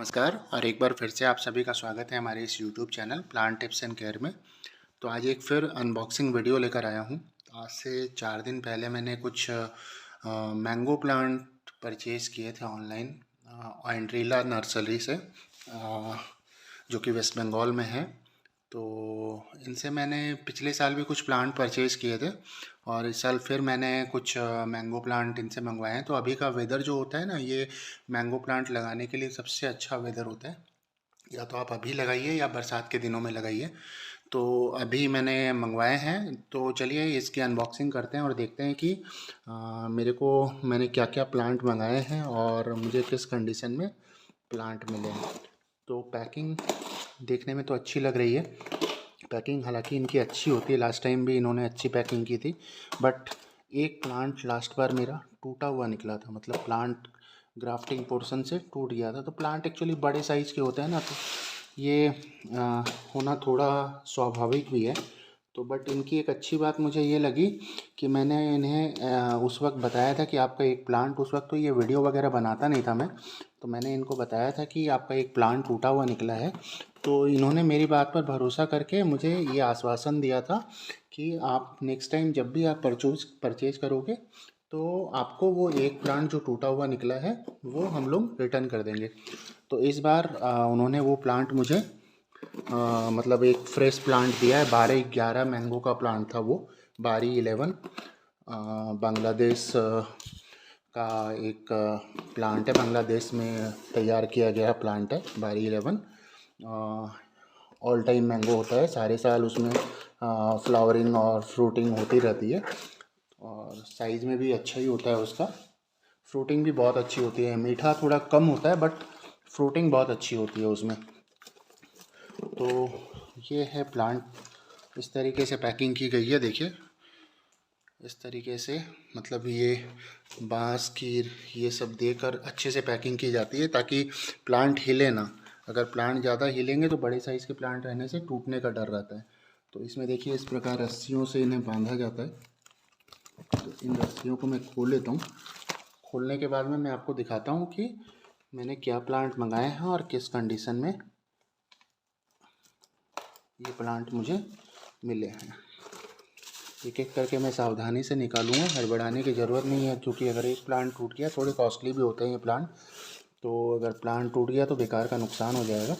नमस्कार और एक बार फिर से आप सभी का स्वागत है हमारे इस YouTube channel plant tips and care में। तो आज एक फिर अनबॉक्सिंग वीडियो लेकर आया हूँ। आज से 4 दिन पहले मैंने कुछ मैंगो प्लांट परचेज़ किए थे ऑनलाइन एंड्रीला नर्सरी से, जो कि वेस्ट बंगाल में है। तो इनसे मैंने पिछले साल भी कुछ प्लांट परचेज़ किए थे और इस साल फिर मैंने कुछ मैंगो प्लांट इनसे मंगवाए हैं। तो अभी का वेदर जो होता है ना, ये मैंगो प्लांट लगाने के लिए सबसे अच्छा वेदर होता है। या तो आप अभी लगाइए या बरसात के दिनों में लगाइए। तो अभी मैंने मंगवाए हैं, तो चलिए इसकी अनबॉक्सिंग करते हैं और देखते हैं कि मैंने क्या क्या प्लांट मंगाए हैं और मुझे किस कंडीशन में प्लांट मिले हैं। तो पैकिंग देखने में तो अच्छी लग रही है। पैकिंग हालांकि इनकी अच्छी होती है, लास्ट टाइम भी इन्होंने अच्छी पैकिंग की थी। बट एक प्लांट लास्ट बार मेरा टूटा हुआ निकला था, मतलब प्लांट ग्राफ्टिंग पोर्शन से टूट गया था। तो प्लांट एक्चुअली बड़े साइज़ के होते हैं ना, तो ये होना थोड़ा स्वाभाविक भी है। तो बट इनकी एक अच्छी बात मुझे ये लगी कि मैंने इन्हें उस वक्त बताया था कि आपका एक प्लांट, उस वक्त तो ये वीडियो वगैरह बनाता नहीं था मैं, तो मैंने इनको बताया था कि आपका एक प्लांट टूटा हुआ निकला है। तो इन्होंने मेरी बात पर भरोसा करके मुझे ये आश्वासन दिया था कि आप नेक्स्ट टाइम जब भी आप परचेज करोगे तो आपको वो एक प्लांट जो टूटा हुआ निकला है वो हम लोग रिटर्न कर देंगे। तो इस बार उन्होंने वो प्लांट मुझे मतलब एक फ्रेश प्लांट दिया है। 12-11 मैंगो का प्लांट था वो, 12-11 बांग्लादेश का एक प्लांट है। बांग्लादेश में तैयार किया गया प्लांट है 12-11। ऑल टाइम मैंगो होता है, सारे साल उसमें फ्लावरिंग और फ्रूटिंग होती रहती है और साइज़ में भी अच्छा ही होता है उसका। फ्रूटिंग भी बहुत अच्छी होती है, मीठा थोड़ा कम होता है बट फ्रूटिंग बहुत अच्छी होती है उसमें। तो ये है प्लांट, इस तरीके से पैकिंग की गई है। देखिए इस तरीके से, मतलब ये बांस की ये सब देकर अच्छे से पैकिंग की जाती है ताकि प्लांट हिले ना। अगर प्लांट ज़्यादा हिलेंगे तो बड़े साइज़ के प्लांट रहने से टूटने का डर रहता है। तो इसमें देखिए इस प्रकार रस्सियों से इन्हें बांधा जाता है। तो इन रस्सियों को मैं खोल लेता हूँ। खोलने के बाद में मैं आपको दिखाता हूँ कि मैंने क्या प्लांट मंगाए हैं और किस कंडीशन में ये प्लांट मुझे मिले हैं। एक एक करके मैं सावधानी से निकालूंगा, हड़बड़ाने की ज़रूरत नहीं है, क्योंकि अगर एक प्लांट टूट गया, थोड़े कॉस्टली भी होते हैं ये प्लांट, तो अगर प्लांट टूट गया तो बेकार का नुकसान हो जाएगा।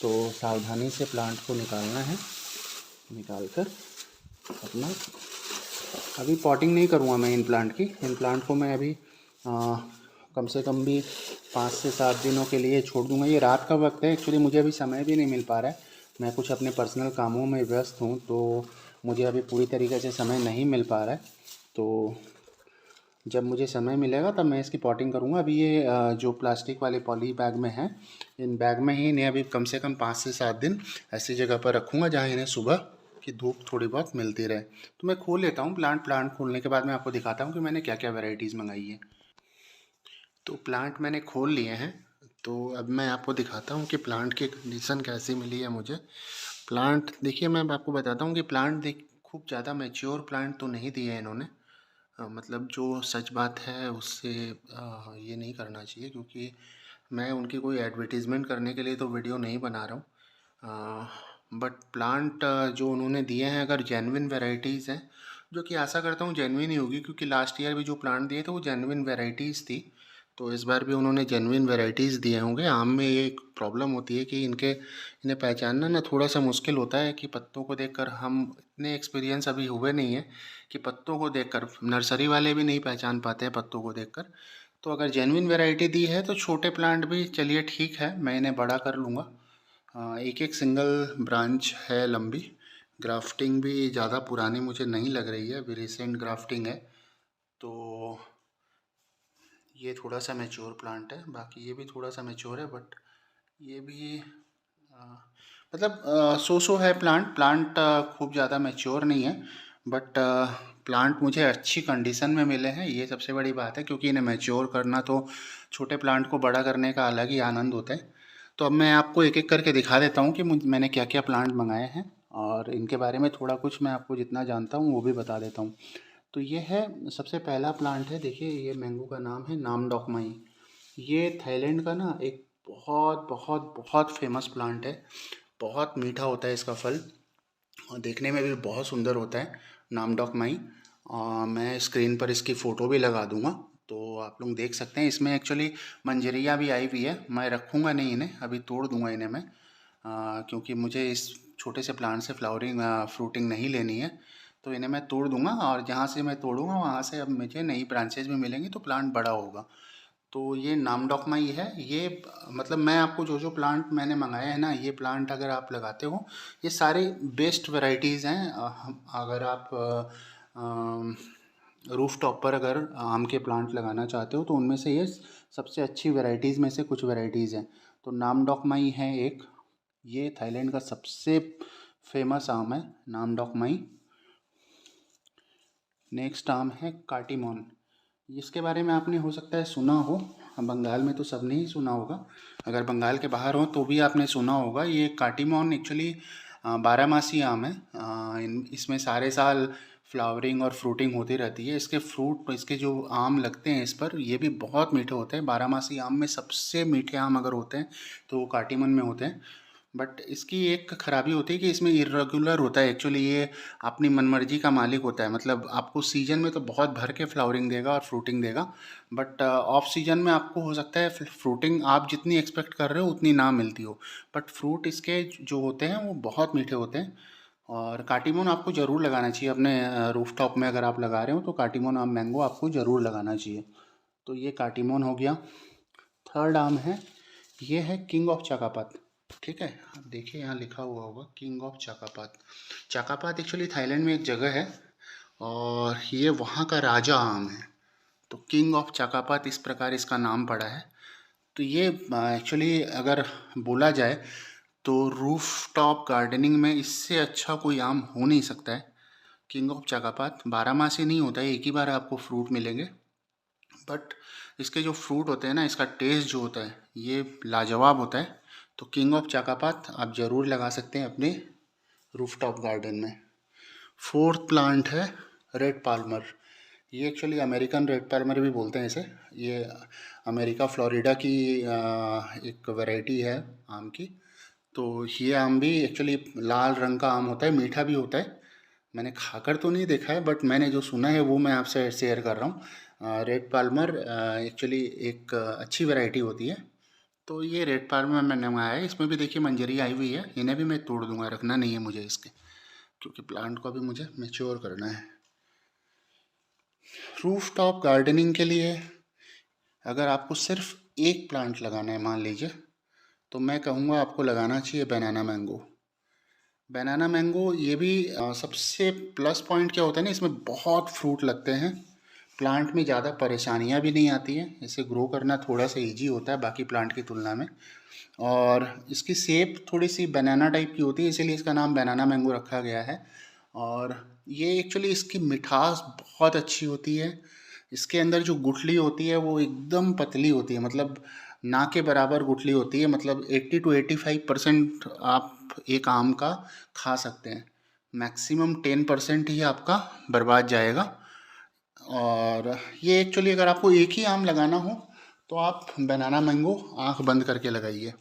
तो सावधानी से प्लांट को निकालना है। निकाल कर अपना, अभी पॉटिंग नहीं करूँगा मैं इन प्लांट की। इन प्लांट को मैं अभी कम से कम भी 5 से 7 दिनों के लिए छोड़ दूँगा। ये रात का वक्त है, एक्चुअली मुझे अभी समय भी नहीं मिल पा रहा है। मैं कुछ अपने पर्सनल कामों में व्यस्त हूँ, तो मुझे अभी पूरी तरीके से समय नहीं मिल पा रहा है। तो जब मुझे समय मिलेगा तब मैं इसकी पॉटिंग करूँगा। अभी ये जो प्लास्टिक वाले पॉली बैग में है, इन बैग में ही इन्हें अभी कम से कम 5 से 7 दिन ऐसी जगह पर रखूँगा जहाँ इन्हें सुबह की धूप थोड़ी बहुत मिलती रहे। तो मैं खोल लेता हूँ प्लांट खोलने के बाद मैं आपको दिखाता हूँ कि मैंने क्या क्या वेराइटीज़ मंगाई है। तो प्लांट मैंने खोल लिए हैं, तो अब मैं आपको दिखाता हूँ कि प्लांट की कंडीशन कैसी मिली है मुझे। प्लांट देखिए, मैं आपको बताता हूँ कि प्लांट देख खूब ज़्यादा मैच्योर प्लांट तो नहीं दिए हैं इन्होंने। मतलब जो सच बात है उससे ये नहीं करना चाहिए, क्योंकि मैं उनकी कोई एडवर्टीज़मेंट करने के लिए तो वीडियो नहीं बना रहा हूँ। बट प्लांट जो उन्होंने दिए हैं अगर जेन्युइन वैरायटीज़ हैं, जो कि आशा करता हूँ जेन्युइन ही होगी, क्योंकि लास्ट ईयर भी जो प्लांट दिए थे वो जेन्युइन वैरायटीज़ थी। तो इस बार भी उन्होंने जेन्युइन वैरायटीज़ दिए होंगे। आम में ये एक प्रॉब्लम होती है कि इन्हें पहचानना ना थोड़ा सा मुश्किल होता है, कि पत्तों को देखकर हम इतने एक्सपीरियंस अभी हुए नहीं है कि पत्तों को देखकर नर्सरी वाले भी नहीं पहचान पाते हैं पत्तों को देखकर। तो अगर जेन्युइन वैरायटी दी है तो छोटे प्लांट भी चलिए ठीक है, मैं इन्हें बड़ा कर लूँगा। एक एक सिंगल ब्रांच है लंबी। ग्राफ्टिंग भी ज़्यादा पुरानी मुझे नहीं लग रही है, अभी रिसेंट ग्राफ्टिंग है। तो ये थोड़ा सा मैच्योर प्लांट है, बाकी ये भी थोड़ा सा मैच्योर है, बट ये भी मतलब सो है प्लांट खूब ज़्यादा मैच्योर नहीं है। बट प्लांट मुझे अच्छी कंडीशन में मिले हैं, ये सबसे बड़ी बात है, क्योंकि इन्हें मैच्योर करना तो छोटे प्लांट को बड़ा करने का अलग ही आनंद होता है। तो अब मैं आपको एक एक करके दिखा देता हूँ कि मैंने क्या क्या प्लांट मंगाए हैं और इनके बारे में थोड़ा कुछ मैं आपको जितना जानता हूँ वो भी बता देता हूँ। तो ये है, सबसे पहला प्लांट है, देखिए ये मैंगो का नाम है नामडॉकमाई। ये थाईलैंड का ना एक बहुत बहुत बहुत फेमस प्लांट है। बहुत मीठा होता है इसका फल और देखने में भी बहुत सुंदर होता है, नामडॉक माई। मैं स्क्रीन पर इसकी फ़ोटो भी लगा दूंगा तो आप लोग देख सकते हैं। इसमें एक्चुअली मंजरियाँ भी आई हुई है, मैं रखूँगा नहीं इन्हें, अभी तोड़ दूंगा इन्हें मैं, क्योंकि मुझे इस छोटे से प्लांट से फ्लावरिंग फ्रूटिंग नहीं लेनी है। तो इन्हें मैं तोड़ दूंगा और जहाँ से मैं तोड़ूंगा वहाँ से अब मुझे नई ब्रांचेज भी मिलेंगी तो प्लांट बड़ा होगा। तो ये नामडॉक माई है ये। मतलब मैं आपको जो जो प्लांट मैंने मंगाए हैं ना, ये प्लांट अगर आप लगाते हो, ये सारे बेस्ट वैरायटीज़ हैं। अगर आप रूफ टॉप पर अगर आम के प्लांट लगाना चाहते हो तो उनमें से ये सबसे अच्छी वैरायटीज़ में से कुछ वैरायटीज़ हैं। तो नामडॉक माई है एक, ये थाईलैंड का सबसे फेमस आम है, नामडॉक माई। नेक्स्ट आम है काटीमोन। इसके बारे में आपने हो सकता है सुना हो, बंगाल में तो सबने ही सुना होगा, अगर बंगाल के बाहर हो तो भी आपने सुना होगा। ये काटीमोन एक्चुअली बारहमासी आम है। इसमें सारे साल फ्लावरिंग और फ्रूटिंग होती रहती है। इसके फ्रूट, इसके जो आम लगते हैं इस पर, ये भी बहुत मीठे होते हैं। बारहमासी आम में सबसे मीठे आम अगर होते हैं तो वो काटीमन में होते हैं। बट इसकी एक खराबी होती है कि इसमें इर्रेगुलर होता है एक्चुअली। ये अपनी मनमर्जी का मालिक होता है, मतलब आपको सीजन में तो बहुत भर के फ्लावरिंग देगा और फ्रूटिंग देगा, बट ऑफ सीजन में आपको हो सकता है फ्रूटिंग आप जितनी एक्सपेक्ट कर रहे हो उतनी ना मिलती हो। बट फ्रूट इसके जो होते हैं वो बहुत मीठे होते हैं। और काटीमोन आपको ज़रूर लगाना चाहिए अपने रूफ टॉप में। अगर आप लगा रहे हो तो काटीमोन आम मैंगो आपको ज़रूर लगाना चाहिए। तो ये काटीमोन हो गया। थर्ड आम है, ये है किंग ऑफ चाकापात। ठीक है, आप देखिए यहाँ लिखा हुआ होगा किंग ऑफ चाकापात। चाकापात एक्चुअली थाईलैंड में एक जगह है और ये वहाँ का राजा आम है। तो किंग ऑफ चाकापात इस प्रकार इसका नाम पड़ा है। तो ये एक्चुअली अगर बोला जाए तो रूफ टॉप गार्डनिंग में इससे अच्छा कोई आम हो नहीं सकता है। किंग ऑफ चाकापात 12 माह से नहीं होता है, एक ही बार आपको फ्रूट मिलेंगे। बट इसके जो फ्रूट होते हैं ना, इसका टेस्ट जो होता है ये लाजवाब होता है। तो किंग ऑफ चाकापात आप ज़रूर लगा सकते हैं अपने रूफटॉप गार्डन में। फोर्थ प्लांट है रेड पाल्मर। ये एक्चुअली अमेरिकन रेड पाल्मर भी बोलते हैं इसे। ये अमेरिका फ्लोरिडा की एक वैरायटी है आम की। तो ये आम भी एक्चुअली लाल रंग का आम होता है, मीठा भी होता है। मैंने खाकर तो नहीं देखा है, बट मैंने जो सुना है वो मैं आपसे शेयर कर रहा हूँ। रेड पाल्मर एक्चुअली एक अच्छी वैरायटी होती है। तो ये रेड पाल्मर मैंने मंगाया है। इसमें भी देखिए मंजरी आई हुई है, इन्हें भी मैं तोड़ दूंगा, रखना नहीं है मुझे इसके, क्योंकि प्लांट को भी मुझे मैच्योर करना है। रूफ टॉप गार्डनिंग के लिए अगर आपको सिर्फ एक प्लांट लगाना है मान लीजिए, तो मैं कहूँगा आपको लगाना चाहिए बनाना मैंगो। बनाना मैंगो ये भी सबसे प्लस पॉइंट क्या होता है ना, इसमें बहुत फ्रूट लगते हैं। प्लांट में ज़्यादा परेशानियां भी नहीं आती हैं, इसे ग्रो करना थोड़ा सा इजी होता है बाकी प्लांट की तुलना में। और इसकी शेप थोड़ी सी बनाना टाइप की होती है, इसीलिए इसका नाम बनाना मैंगो रखा गया है। और ये एक्चुअली इसकी मिठास बहुत अच्छी होती है। इसके अंदर जो गुठली होती है वो एकदम पतली होती है, मतलब ना के बराबर गुठली होती है। मतलब 80 to 85% आप एक आम का खा सकते हैं, मैक्सिमम 10% ही आपका बर्बाद जाएगा। और ये एक्चुअली अगर आपको एक ही आम लगाना हो तो आप बनाना मैंगो आंख बंद करके लगाइए।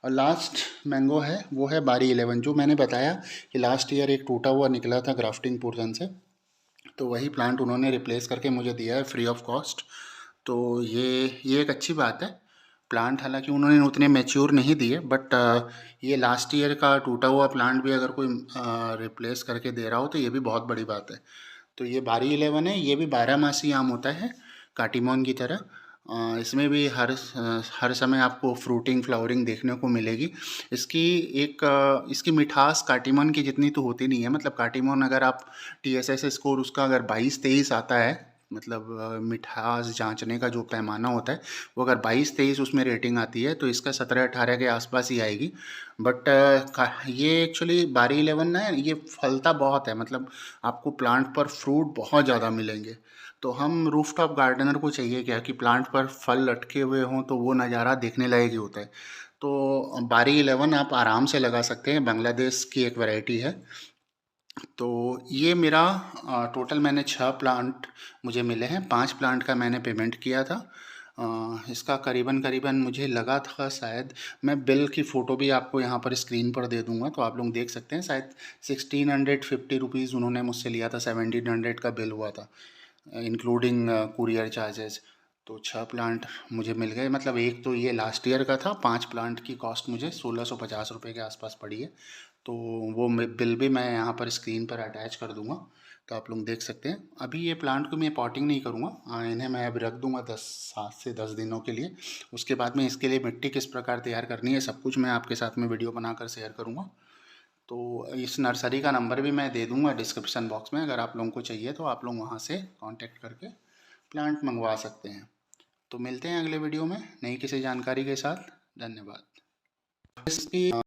और लास्ट मैंगो है वो है बारी 11, जो मैंने बताया कि लास्ट ईयर एक टूटा हुआ निकला था ग्राफ्टिंग पोर्शन से, तो वही प्लांट उन्होंने रिप्लेस करके मुझे दिया है फ्री ऑफ कॉस्ट। तो ये एक अच्छी बात है। प्लांट हालांकि उन्होंने उतने मैच्योर नहीं दिए, बट ये लास्ट ईयर का टूटा हुआ प्लांट भी अगर कोई रिप्लेस करके दे रहा हो तो ये भी बहुत बड़ी बात है। तो ये बारी 11 है, ये भी 12 मासी आम होता है काटीमोन की तरह। इसमें भी हर समय आपको फ्रूटिंग फ्लावरिंग देखने को मिलेगी। इसकी इसकी मिठास काटीमोन की जितनी तो होती नहीं है। मतलब काटीमोन अगर आप TSS स्कोर उसका अगर 22-23 आता है, मतलब मिठास जांचने का जो पैमाना होता है, वो अगर 22-23 उसमें रेटिंग आती है तो इसका 17-18 के आसपास ही आएगी। बट ये एक्चुअली बारी 11 ना, ये फलता बहुत है, मतलब आपको प्लांट पर फ्रूट बहुत ज़्यादा मिलेंगे। तो हम रूफटॉप गार्डनर को चाहिए क्या कि प्लांट पर फल लटके हुए हों तो वो नज़ारा देखने लायक ही होता है। तो बारी 11 आप आराम से लगा सकते हैं, बांग्लादेश की एक वैरायटी है। तो ये मेरा टोटल मैंने 6 प्लांट मुझे मिले हैं। 5 प्लांट का मैंने पेमेंट किया था इसका करीबन मुझे लगा था शायद, मैं बिल की फ़ोटो भी आपको यहाँ पर स्क्रीन पर दे दूँगा तो आप लोग देख सकते हैं, शायद 1650 रुपीज़ उन्होंने मुझसे लिया था, 1700 का बिल हुआ था इंक्लूडिंग कुरियर चार्जेस। तो 6 प्लांट मुझे मिल गए, मतलब एक तो ये लास्ट ईयर का था, 5 प्लांट की कॉस्ट मुझे 1650 रुपये के आसपास पड़ी है। तो वो बिल भी मैं यहाँ पर स्क्रीन पर अटैच कर दूँगा तो आप लोग देख सकते हैं। अभी ये प्लांट को मैं पॉटिंग नहीं करूँगा, इन्हें मैं अभी रख दूँगा 7 से 10 दिनों के लिए। उसके बाद में इसके लिए मिट्टी किस प्रकार तैयार करनी है सब कुछ मैं आपके साथ में वीडियो बनाकर शेयर करूँगा। तो इस नर्सरी का नंबर भी मैं दे दूँगा डिस्क्रिप्शन बॉक्स में, अगर आप लोगों को चाहिए तो आप लोग वहाँ से कॉन्टेक्ट करके प्लांट मंगवा सकते हैं। तो मिलते हैं अगले वीडियो में नई किसी जानकारी के साथ। धन्यवाद। इसकी